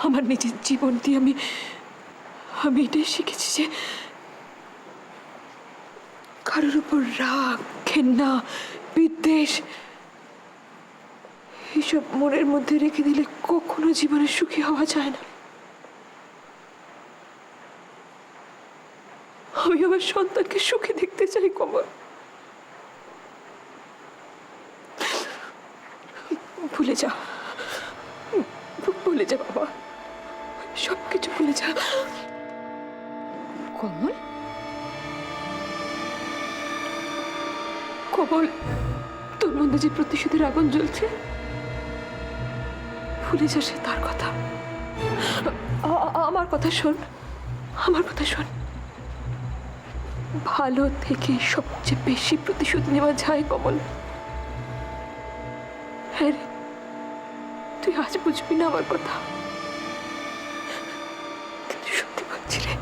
আমার নিজের জীবন দিয়ে আমি এটাই শিখেছি যে কারোর উপর রাগ, ঘেন্না, বিদ্বেষ এইসব মনের মধ্যে রেখে দিলে কখনো জীবনে সুখী হওয়া যায় না। আমি আমার সন্তানকে সুখী দেখতে চাই কমল। ভুলে যা, ভুলে যা বাবা, সবকিছু ভুলে যা। কমল, কমল, তোর মধ্যে যে প্রতিশোধের আগুন জ্বলছে, ভুলে যা সে তার কথা। আমার কথা শোন, আমার কথা শোন। ভালো থেকে সবচেয়ে বেশি প্রতিশোধ নেওয়া যায় কমল। হ্যাঁ রে, তুই আজ বুঝবি না আমার কথা, কিন্তু সত্যি বলছি রে,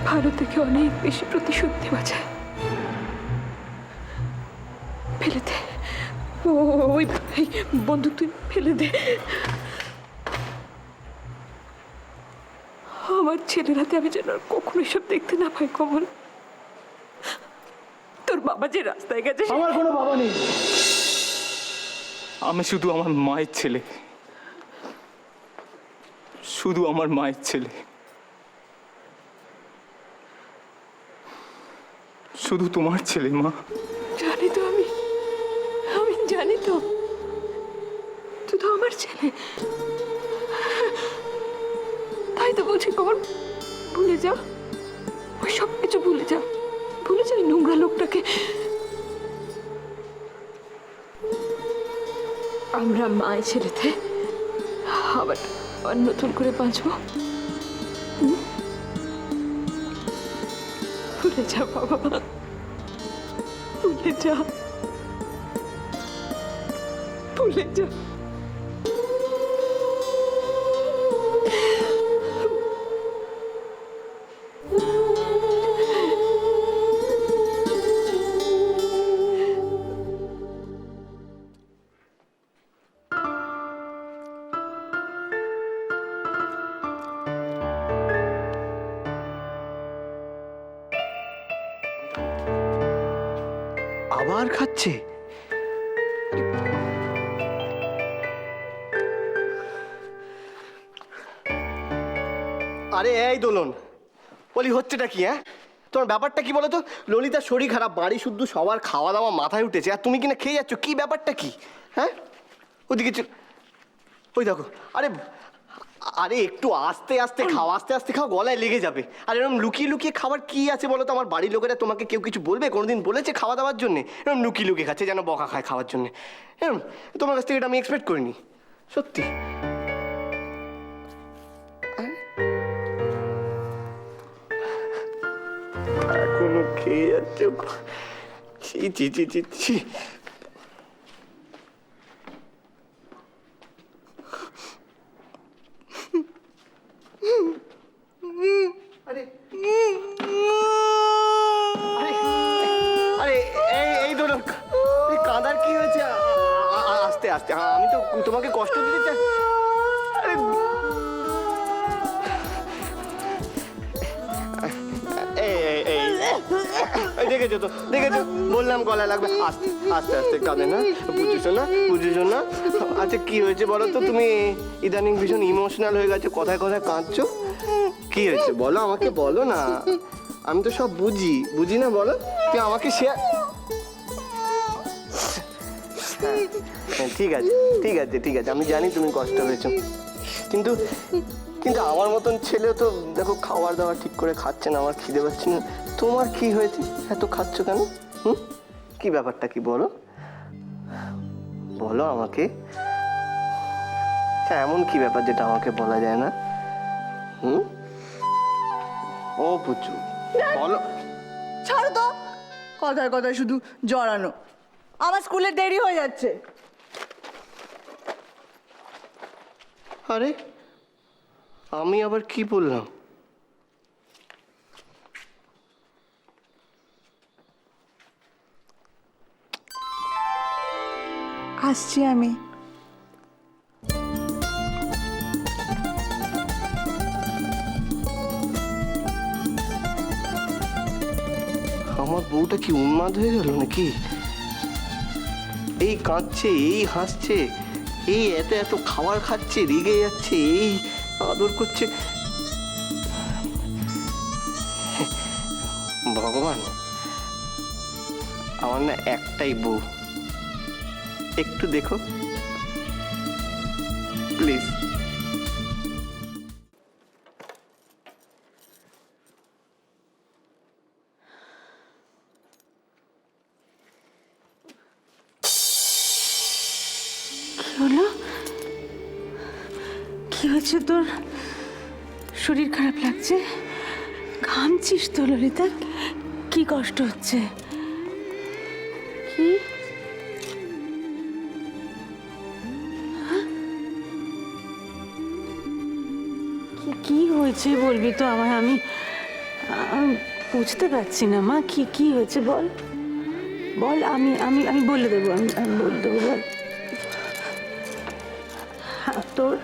ভালো থেকে অনেক বেশি প্রতিশোধ নেওয়া যায়। ফেলে দে ওই বন্দুক, তুই ফেলে দে। আমার ছেলের হাতে আমি যেন আর কখনো এসব দেখতে না পাই কমল। তোর বাবা যে রাস্তায় গেছে, আমার কোনো বাবা নেই। আমি শুধু আমার মায়ের ছেলে, শুধু আমার মায়ের ছেলে, শুধু তোমার ছেলে মা। জানি তো, আমি জানি তো, তুই তো আমার ছেলে। তাই তো বলছি কমল, ভুলে যা, ওই সব কিছু ভুলে যা, ভুলে যা এই নোংরা লোকটাকে। আমরা মায়ের ছেলেতে আবার নতুন করে বাঁচবো। ভুলে যা বাবা, ভুলে যা, ভুলে যা। আবার খাচ্ছে? আরে এই দোলন, বলি হচ্ছেটা কি? হ্যাঁ, তোমার ব্যাপারটা কি বলো তো? ললিতার শরীর খারাপ, বাড়ি শুদ্ধ সবার খাওয়া দাওয়া মাথায় উঠেছে, আর তুমি কিনা খেয়ে যাচ্ছ। কি ব্যাপারটা কি? হ্যাঁ, ওদিকে ওই দেখো। আরে আরে একটু আস্তে আস্তে খাও, আস্তে আস্তে খাও, গলায় লেগে যাবে। আর এরকম লুকিয়ে লুকিয়ে খাবার কি আছে বলো তো? আমার বাড়ির লোকেরা তোমাকে কেউ কিছু বলবে? কোনোদিন বলেছে খাওয়া দাওয়ার জন্য? এরকম লুকিয়ে লুকিয়ে খাচ্ছে, যেন বকা খায় খাওয়ার জন্য। এরকম তোমার কাছ থেকে এটা আমি এক্সপেক্ট করিনি, সত্যি। এখনো খেয়ে যাচ্ছ? ছি ছি ছি ছি ছি। আরে আরে আরে এই ধরো, কাঁদার কি হয়েছে? আস্তে আস্তে, আমি তো তোমাকে কষ্ট দিতে চাই। আরে দেখেছো তো, দেখেছো, বললাম গলায় লাগবে। আস্তে আস্তে আস্তে কাঁদে না, বুঝেছো না, বুঝেছো না? আচ্ছা কি হয়েছে বলো তো? তুমি ইদানিং ভীষণ ইমোশনাল হয়ে গেছো, কথায় কথায় কাঁদছো। কি হয়েছে বলো আমাকে, বলো না। আমি তো সব বুঝি, বুঝি না বলো? তুই আমাকে শেয়ার। ঠিক আছে, ঠিক আছে, ঠিক আছে, আমি জানি তুমি কষ্ট পেয়েছো, কিন্তু কিন্তু আমার মতন ছেলে তো দেখো খাবার দাবার ঠিক করে খাচ্ছে না, আমার খিদে পাচ্ছে না। তোমার কি হয়েছে, এত খাচ্ছ কেন? হুম, কি ব্যাপারটা কি বলো, বলো আমাকে। এমন কি ব্যাপার যেটা আমাকে বলা যায় না? হুম, ও পুচু বলো। ছাড়ো তো, কথায় কথায় শুধু জড়ানো। আমার স্কুলে দেরি হয়ে যাচ্ছে। আরে আমি আবার কি বললাম? আসছি আমি। আমার বউটা কি উন্মাদ হয়ে গেল নাকি? এই কাঁদছে, এই হাসছে, এই এত এত খাবার খাচ্ছে, রেগে যাচ্ছে, এই আদর করছে। ভগবান, আমার না একটাই বউ, একটু দেখো প্লিজ। কি হলো? কি হয়েছে তোর? শরীর খারাপ লাগছে? ঘামছিস তো ললিতা? কি কষ্ট হচ্ছে? কি কি হয়েছে বলবি তো আমায়? আমি বুঝতে পারছি না মা। কি হয়েছে বল বল। আমি আমি আমি বলে দেবো, আমি বলে দেবো, বল। তোর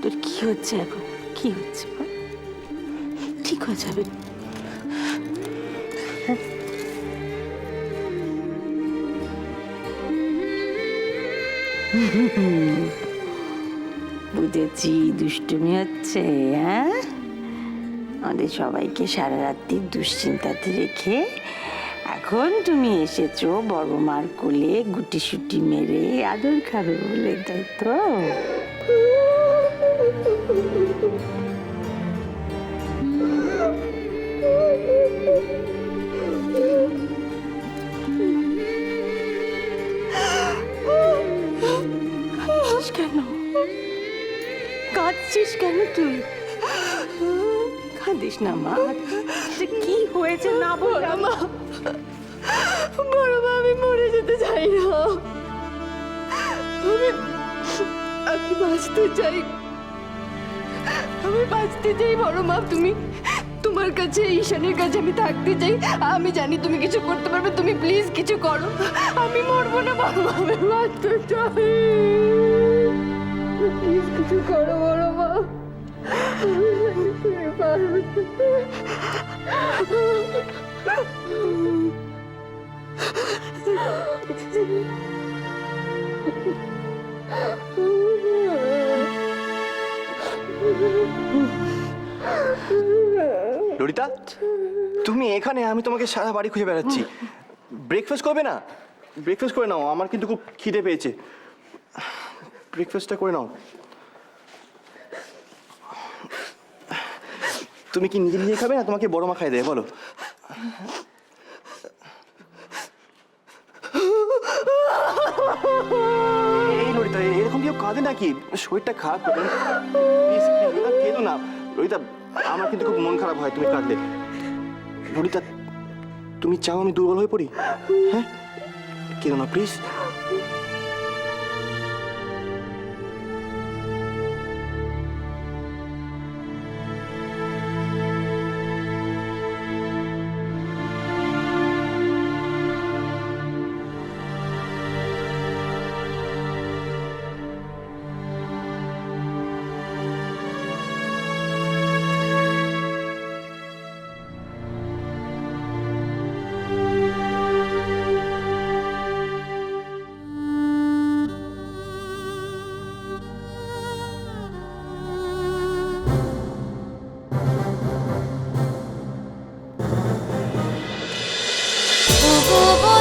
তোর কি হচ্ছে এখন? কি হচ্ছে বল? ঠিক হয়ে যাবে। বুঝেছি, দুষ্টুমি হচ্ছে। হ্যাঁ, আমাদের সবাইকে সারা রাত্রি দুশ্চিন্তাতে রেখে এখন তুমি এসেছো বড় মার কোলে গুটি সুটি মেরে আদর খাবে বলে, তাই তো? কাঁদছিস কেন? কাঁদছিস কেন তুই? কাঁদিস না মা। কি হয়েছে না বল মা। বড় মা, আমি মরে যেতে চাই না। আমি বাঁচতে চাই, আমি বাঁচতে চাই বড় মা। তোমার কাছে, ঈশানের কাছে আমি থাকতে চাই। আমি জানি তুমি কিছু করতে পারবে, তুমি প্লিজ কিছু করো। আমি মরবো না বড় মা, আমি বাঁচতে চাই। প্লিজ কিছু করো বড় মা। তুমি পারবে। ললিতা, তুমি এখানে? আমি তোমাকে সারা বাড়ি খুঁজে বেড়াচ্ছি। ব্রেকফাস্ট করবে না? ব্রেকফাস্ট করে নাও, আমার কিন্তু খুব খিদে পেয়েছে। ব্রেকফাস্টটা করে নাও। তুমি কি নিজে নিজে খাবে না তোমাকে বড় মা খাই দেয়? বলো। এই ললিতা, এরকম কেউ কাঁদে নাকি? শরীরটা খারাপ করে। প্লিজ ললিতা, কেঁদো না। ললিতা, আমার কিন্তু খুব মন খারাপ হয় তুমি কাঁদলে। ললিতা, তুমি চাও আমি দুর্বল হয়ে পড়ি? হ্যাঁ, কেঁদো না প্লিজ। গো গো